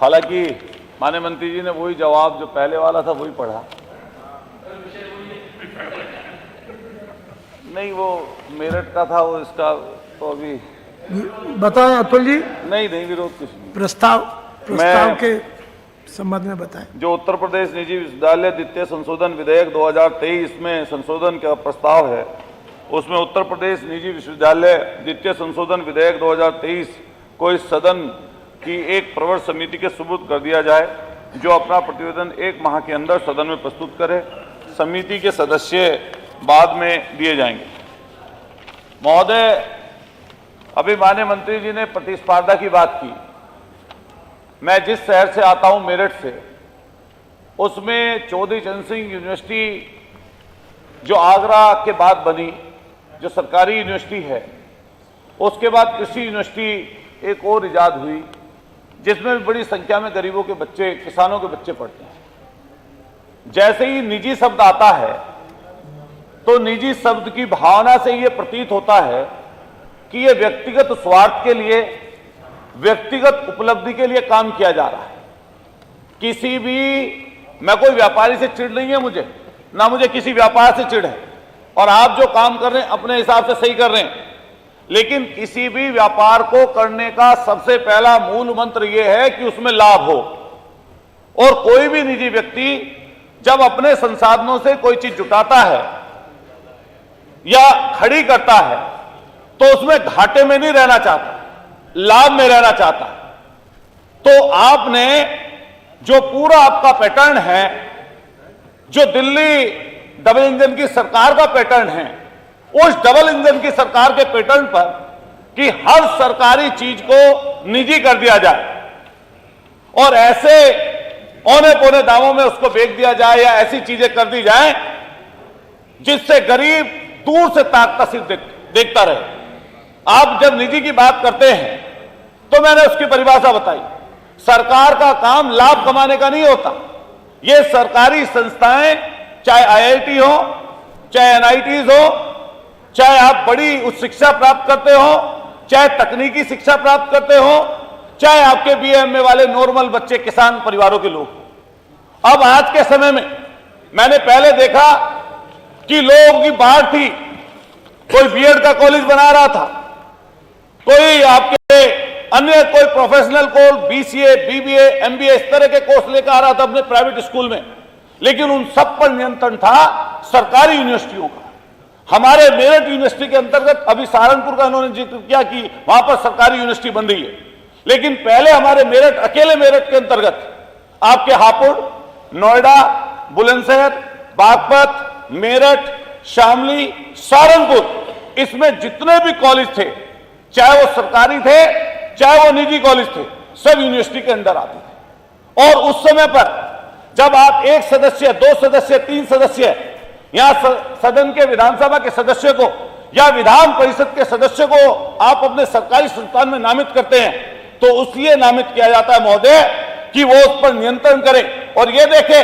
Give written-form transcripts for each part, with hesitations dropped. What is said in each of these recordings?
हालांकि माननीय मंत्री जी ने वही जवाब जो पहले वाला था वही पढ़ा। नहीं, वो मेरठ का था, वो इसका तो अभी बताएं अतुल जी। नहीं, विरोध कुछ नहीं। प्रस्ताव के संबंध में बताएं। जो उत्तर प्रदेश निजी विश्वविद्यालय द्वितीय संशोधन विधेयक 2023 में संशोधन का प्रस्ताव है, उसमें उत्तर प्रदेश निजी विश्वविद्यालय द्वितीय संशोधन विधेयक 2023 को इस सदन की एक प्रवर समिति के सुपुर्द कर दिया जाए, जो अपना प्रतिवेदन 1 माह के अंदर सदन में प्रस्तुत करे। समिति के सदस्य बाद में दिए जाएंगे। महोदय, अभी माननीय मंत्री जी ने प्रतिस्पर्धा की बात की। मैं जिस शहर से आता हूं, मेरठ से, उसमें चौधरी चरण सिंह यूनिवर्सिटी जो आगरा के बाद बनी, जो सरकारी यूनिवर्सिटी है, उसके बाद कृषि यूनिवर्सिटी एक और इजाद हुई, जिसमें भी बड़ी संख्या में गरीबों के बच्चे, किसानों के बच्चे पढ़ते हैं। जैसे ही निजी शब्द आता है तो निजी शब्द की भावना से यह प्रतीत होता है कि यह व्यक्तिगत स्वार्थ के लिए, व्यक्तिगत उपलब्धि के लिए काम किया जा रहा है। किसी भी, मैं कोई व्यापारी से चिढ़ नहीं है, मुझे ना मुझे किसी व्यापार से चिढ़ है, और आप जो काम कर रहे हैं अपने हिसाब से सही कर रहे हैं, लेकिन किसी भी व्यापार को करने का सबसे पहला मूल मंत्र यह है कि उसमें लाभ हो। और कोई भी निजी व्यक्ति जब अपने संसाधनों से कोई चीज जुटाता है या खड़ी करता है तो उसमें घाटे में नहीं रहना चाहता, लाभ में रहना चाहता। तो आपने जो पूरा आपका पैटर्न है, जो दिल्ली डबल इंजन की सरकार का पैटर्न है, उस डबल इंजन की सरकार के पैटर्न पर कि हर सरकारी चीज को निजी कर दिया जाए और ऐसे औने पौने दामों में उसको बेच दिया जाए या ऐसी चीजें कर दी जाए जिससे गरीब दूर से ताकता सिर्फ देखता रहे। आप जब निजी की बात करते हैं तो मैंने उसकी परिभाषा बताई। सरकार का काम लाभ कमाने का नहीं होता। ये सरकारी संस्थाएं, चाहे आईआईटी हो, चाहे एनआईटीज हो, चाहे आप बड़ी उच्च शिक्षा प्राप्त करते हो, चाहे तकनीकी शिक्षा प्राप्त करते हो, चाहे आपके बीएमए वाले नॉर्मल बच्चे किसान परिवारों के लोग। अब आज के समय में मैंने पहले देखा कि लोगों की बाढ़ थी, कोई बीएड का कॉलेज बना रहा था, कोई आपके अन्य कोई professional course, BCA, BBA, MBA, इस तरह के कोर्स लेकर आ रहा था अपने प्राइवेट स्कूल में, लेकिन उन सब पर नियंत्रण था सरकारी यूनिवर्सिटियों का। हमारे मेरठ यूनिवर्सिटी के अंतर्गत, अभी सहारनपुर का इन्होंने जिक्र किया कि वहां पर सरकारी यूनिवर्सिटी बन रही है, लेकिन पहले हमारे मेरठ, अकेले मेरठ के अंतर्गत आपके हापुड़, नोएडा, बुलंदशहर, बागपत, मेरठ, शामली, सहारनपुर, इसमें जितने भी कॉलेज थे, चाहे वो सरकारी थे चाहे वो निजी कॉलेज थे, सब यूनिवर्सिटी के अंदर आते थे। और उस समय पर जब आप 1 सदस्य, 2 सदस्य, 3 सदस्य यहां सदन के, विधानसभा के सदस्य को या विधान परिषद के सदस्य को आप अपने सरकारी संस्थान में नामित करते हैं, तो उसलिए नामित किया जाता है महोदय कि वो उस पर नियंत्रण करे और ये देखे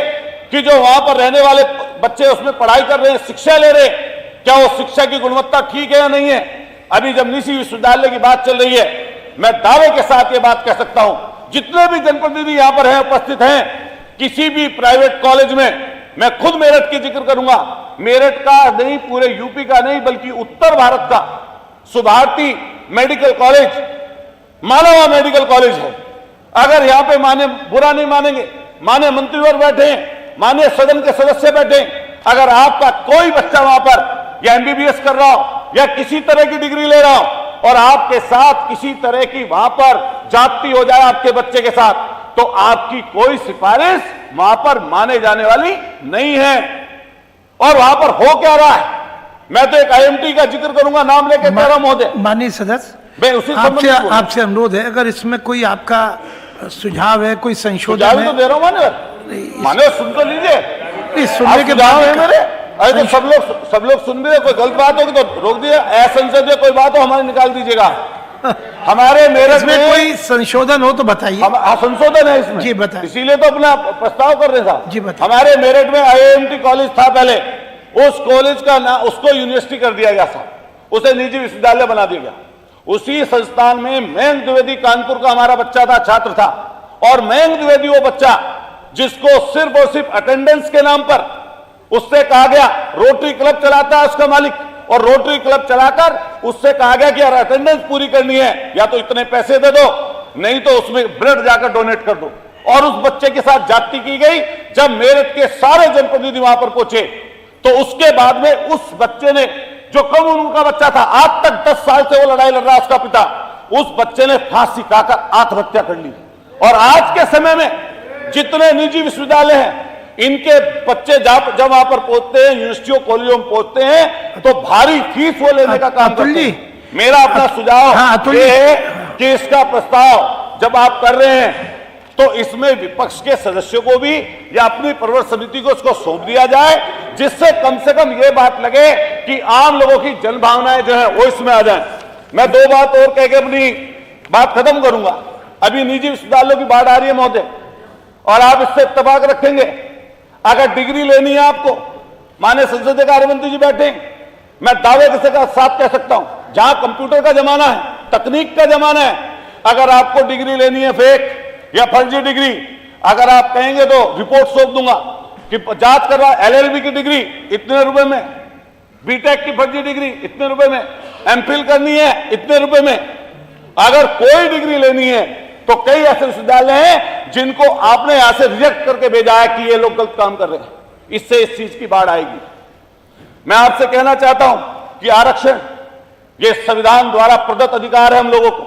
कि जो वहां पर रहने वाले बच्चे उसमें पढ़ाई कर रहे हैं, शिक्षा ले रहे, क्या वो शिक्षा की गुणवत्ता ठीक है या नहीं है। अभी जब निजी विश्वविद्यालय की बात चल रही है, मैं दावे के साथ ये बात कह सकता हूं, जितने भी जनप्रतिनिधि यहां पर हैं, उपस्थित हैं, किसी भी प्राइवेट कॉलेज में, मैं खुद मेरठ की जिक्र करूंगा, मेरठ का नहीं, पूरे यूपी का नहीं, बल्कि उत्तर भारत का सुभारती मेडिकल कॉलेज, मानवा मेडिकल कॉलेज है। अगर यहां पे माने, बुरा नहीं मानेंगे, माने मंत्रीवर बैठे हैं, माने सदन के सदस्य बैठे हैं, अगर आपका कोई बच्चा वहां पर या एमबीबीएस कर रहा हो या किसी तरह की डिग्री ले रहा हो और आपके साथ किसी तरह की वहां पर जाति हो जाए आपके बच्चे के साथ, तो आपकी कोई सिफारिश वहां पर माने जाने वाली नहीं है। और वहां पर हो क्या रहा है, मैं तो एक आईएमटी का जिक्र करूंगा, नाम लेके कह रहा हूं महोदय। माननीय सदस्य, मैं उसी आपसे अनुरोध है, अगर इसमें कोई आपका सुझाव है, कोई संशोधन है, तो दे रहा हूं माने सुन तो लीजिए। सुनने के बाद है मेरे, अरे तो सब लोग सुन रहे, कोई गलत बात होगी तो रोक दिए, असंसदीय कोई बात हो हमारी निकाल दीजिएगा। हमारे मेरठ में कोई संशोधन हो तो बताइए। संशोधन है इसमें, जी बताइए, इसीलिए तो अपना प्रस्ताव कर रहे था। जी बताइए। हमारे मेरठ में आईआईएमटी कॉलेज था पहले, उस कॉलेज का ना, उसको यूनिवर्सिटी कर दिया गया था, उसे निजी विश्वविद्यालय बना दिया गया। उसी संस्थान में मयंक द्विवेदी, कानपुर का हमारा बच्चा था, छात्र था, और मयंक द्विवेदी वो बच्चा जिसको सिर्फ और सिर्फ अटेंडेंस के नाम पर उससे कहा गया, रोटरी क्लब चलाता है उसका मालिक, और रोटरी क्लब चलाकर उससे कहा गया कि यार अटेंडेंस पूरी करनी है या तो इतने पैसे दे दो, नहीं तो उसमें ब्लड जाकर डोनेट कर दो। और उस बच्चे के साथ जाति की गई। जब मेरठ के सारे जनप्रतिनिधि वहां पर पहुंचे तो उसके बाद में उस बच्चे ने, जो कम उम्र का बच्चा था, आज तक 10 साल से वो लड़ाई लड़ रहा है उसका पिता, उस बच्चे ने फांसी खाकर आत्महत्या कर ली। और आज के समय में जितने निजी विश्वविद्यालय हैं, इनके बच्चे जब वहां पर पहुंचते हैं, यूनिवर्सिटियों कॉलेजों में पहुंचते हैं, तो भारी फीस वो लेने का काम करते हैं। मेरा अपना सुझाव ये है कि इसका प्रस्ताव जब आप कर रहे हैं तो इसमें विपक्ष के सदस्यों को भी या अपनी प्रवर समिति को इसको सौंप दिया जाए, जिससे कम से कम ये बात लगे कि आम लोगों की जन भावनाएं जो है वो इसमें आ जाए। मैं 2 बात और कह के अपनी बात खत्म करूंगा। अभी निजी विश्वविद्यालयों की बाढ़ आ रही है महोदय, और आप इससे इत्तेफाक रखेंगे, अगर डिग्री लेनी है आपको, माननीय संसदीय कार्य मंत्री जी बैठे, मैं दावे के साथ कह सकता हूं, जहां कंप्यूटर का जमाना है, तकनीक का जमाना है, अगर आपको डिग्री लेनी है फेक या फर्जी डिग्री, अगर आप कहेंगे तो रिपोर्ट सौंप दूंगा कि जांच करवा, LLB की डिग्री इतने रुपए में, बीटेक की फर्जी डिग्री इतने रुपए में, एमफिल करनी है इतने रुपए में। अगर कोई डिग्री लेनी है तो कई ऐसे विश्वविद्यालय हैं जिनको आपने यहां से रिजेक्ट करके भेजा है कि ये लोग गलत काम कर रहे हैं। इससे इस चीज की बाढ़ आएगी। मैं आपसे कहना चाहता हूं कि आरक्षण ये संविधान द्वारा प्रदत्त अधिकार है हम लोगों को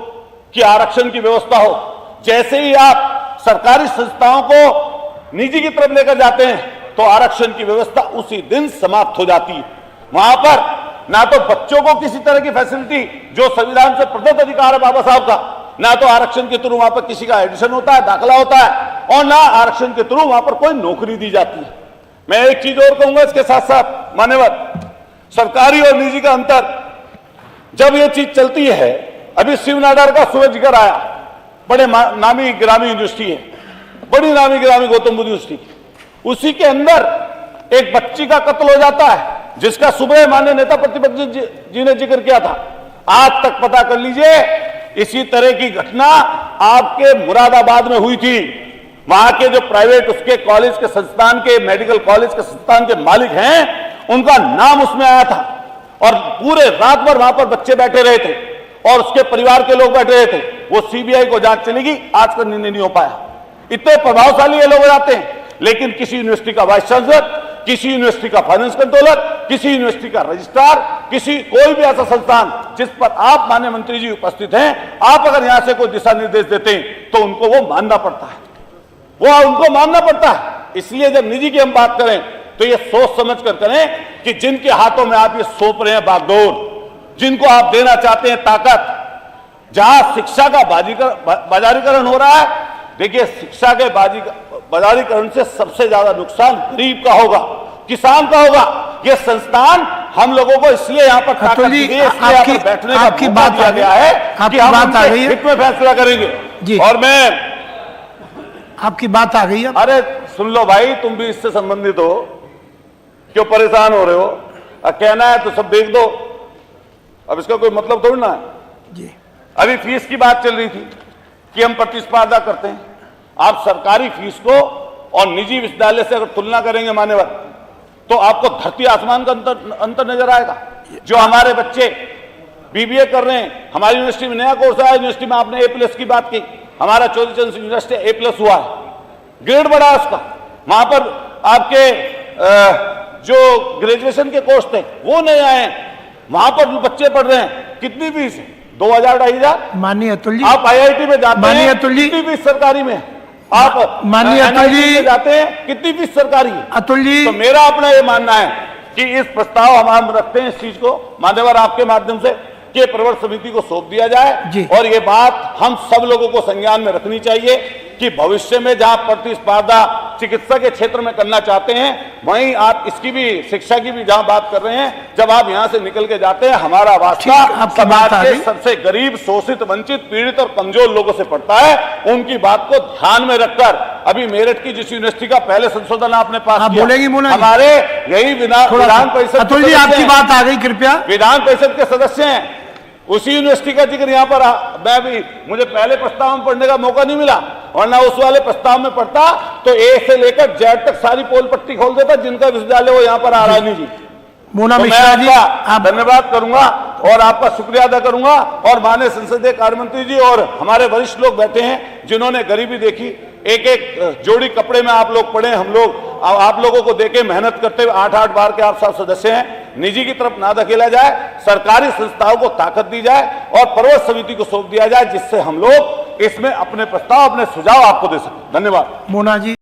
कि आरक्षण की व्यवस्था हो। जैसे ही आप सरकारी संस्थाओं को निजी की तरफ लेकर जाते हैं तो आरक्षण की व्यवस्था उसी दिन समाप्त हो जाती है। वहां पर ना तो बच्चों को किसी तरह की फैसिलिटी जो संविधान से प्रदत्त अधिकार है बाबा साहब का, ना तो आरक्षण के थ्रू वहां पर किसी का एडमिशन होता है, दाखिला होता है, और ना आरक्षण के थ्रू वहां पर कोई नौकरी दी जाती है। मैं एक चीज और कहूंगा इसके साथ साथ, मान्यवर, सरकारी और निजी का अंतर, जब ये चीज चलती है, अभी शिव नाडर का सुबह जिक्र आया, बड़े नामी गिरामी यूनिवर्सिटी है, बड़ी नामी गिरामी गौतम बुद्ध यूनिवर्सिटी, उसी के अंदर एक बच्ची का कत्ल हो जाता है जिसका सुबह माननीय नेता प्रतिपक्ष जी ने जिक्र किया था। आज तक पता कर लीजिए, इसी तरह की घटना आपके मुरादाबाद में हुई थी। वहां के जो प्राइवेट उसके कॉलेज के संस्थान के, मेडिकल कॉलेज के संस्थान के मालिक हैं, उनका नाम उसमें आया था, और पूरे रात भर वहां पर बच्चे बैठे रहे थे और उसके परिवार के लोग बैठे रहे थे। वो सीबीआई को जांच चलेगी, आज का निर्णय नहीं हो पाया। इतने प्रभावशाली ये लोग जाते हैं, लेकिन किसी यूनिवर्सिटी का वाइस चांसलर, किसी यूनिवर्सिटी का फाइनेंस कंट्रोलर, किसी यूनिवर्सिटी का रजिस्ट्रार, कोई भी ऐसा संस्थान जिस पर आप माननीय मंत्री जी उपस्थित हैं, आप अगर यहां से कोई दिशा निर्देश देते हैं तो उनको वो मानना पड़ता है, वो उनको मानना पड़ता है। इसलिए जब निजी की हम बात करें तो ये सोच समझ कर करें कि जिनके हाथों में आप ये सौंप रहे हैं बागडोर, जिनको आप देना चाहते हैं ताकत, जहां शिक्षा का बाजारीकरण हो रहा है, देखिए शिक्षा के बाजारीकरण से सबसे ज्यादा नुकसान गरीब का होगा, किसान का होगा। ये संस्थान हम लोगों को इसलिए यहाँ पर ताकत दी गई है, इसलिए यहाँ पर बैठने का मौका दिया गया है कि हम उनके हित में फैसला करेंगे। और मैं, आपकी बात आ गई है। अरे सुन लो भाई, तुम भी इससे संबंधित हो, क्यों परेशान हो रहे हो? कहना है तो सब देख दो, अब इसका कोई मतलब थोड़ी ना है जी। अभी फीस की बात चल रही थी कि हम प्रतिस्पर्धा करते हैं। आप सरकारी फीस को और निजी विश्वविद्यालय से अगर तुलना करेंगे मान्यवर, तो आपको धरती आसमान का अंतर नजर आएगा। जो हमारे बच्चे बीबीए कर रहे हैं, हमारी यूनिवर्सिटी में नया कोर्स आया, यूनिवर्सिटी में आपने A+ की बात की, हमारा चौधरी चरण सिंह यूनिवर्सिटी A+ हुआ है, ग्रेड बढ़ा उसका। वहां पर आपके जो ग्रेजुएशन के कोर्स थे वो नए आए हैं, वहां पर बच्चे पढ़ रहे हैं। कितनी फीस है? 2000-2500। माननीय अतुल जी, आप IIT में जाते हैं, कितनी फीस सरकारी में? आप माननीय अतुल जी जाते हैं, कितनी फीस सरकारी है? अतुल जी, तो मेरा अपना ये मानना है कि इस प्रस्ताव हम रखते हैं इस चीज को मान्यवर आपके माध्यम से कि प्रवर समिति को सौंप दिया जाए, और ये बात हम सब लोगों को संज्ञान में रखनी चाहिए कि भविष्य में जहां प्रतिस्पर्धा चिकित्सा के क्षेत्र में करना चाहते हैं, वहीं आप इसकी भी, शिक्षा की भी जहां बात कर रहे हैं, जब आप यहां से निकल के जाते हैं, हमारा वास्ता समाज के सबसे गरीब, शोषित, वंचित, पीड़ित और कमजोर लोगों से पड़ता है। उनकी बात को ध्यान में रखकर अभी मेरठ की जिस यूनिवर्सिटी का पहले संशोधन आपने पास किया, हमारे यही विधान परिषद, अतुल जी आपकी बात आ गई, कृपया। विधान परिषद के सदस्य हैं, उसी यूनिवर्सिटी का जिक्र यहाँ पर मैं भी, मुझे पहले प्रस्ताव में पढ़ने का मौका नहीं मिला, वरना उस वाले प्रस्ताव में पढ़ता तो ए से लेकर जेड तक सारी पोल पट्टी खोल देता जिनका विश्वविद्यालय वो यहाँ पर आ रहा है। नहीं जी, मोना तो मैं मिश्रा जी आपका आप धन्यवाद करूंगा और आपका शुक्रिया अदा करूंगा। और माननीय संसदीय कार्य मंत्री जी और हमारे वरिष्ठ लोग बैठे हैं जिन्होंने गरीबी देखी, एक एक जोड़ी कपड़े में आप लोग पड़े, हम लोग आप लोगों को देखे मेहनत करते हुए 8-8 बार के आप सब सदस्य हैं। निजी की तरफ ना धकेला जाए, सरकारी संस्थाओं को ताकत दी जाए और पर्वत समिति को सौंप दिया जाए, जिससे हम लोग इसमें अपने प्रस्ताव, अपने सुझाव आपको दे सकें। धन्यवाद। मोना जी।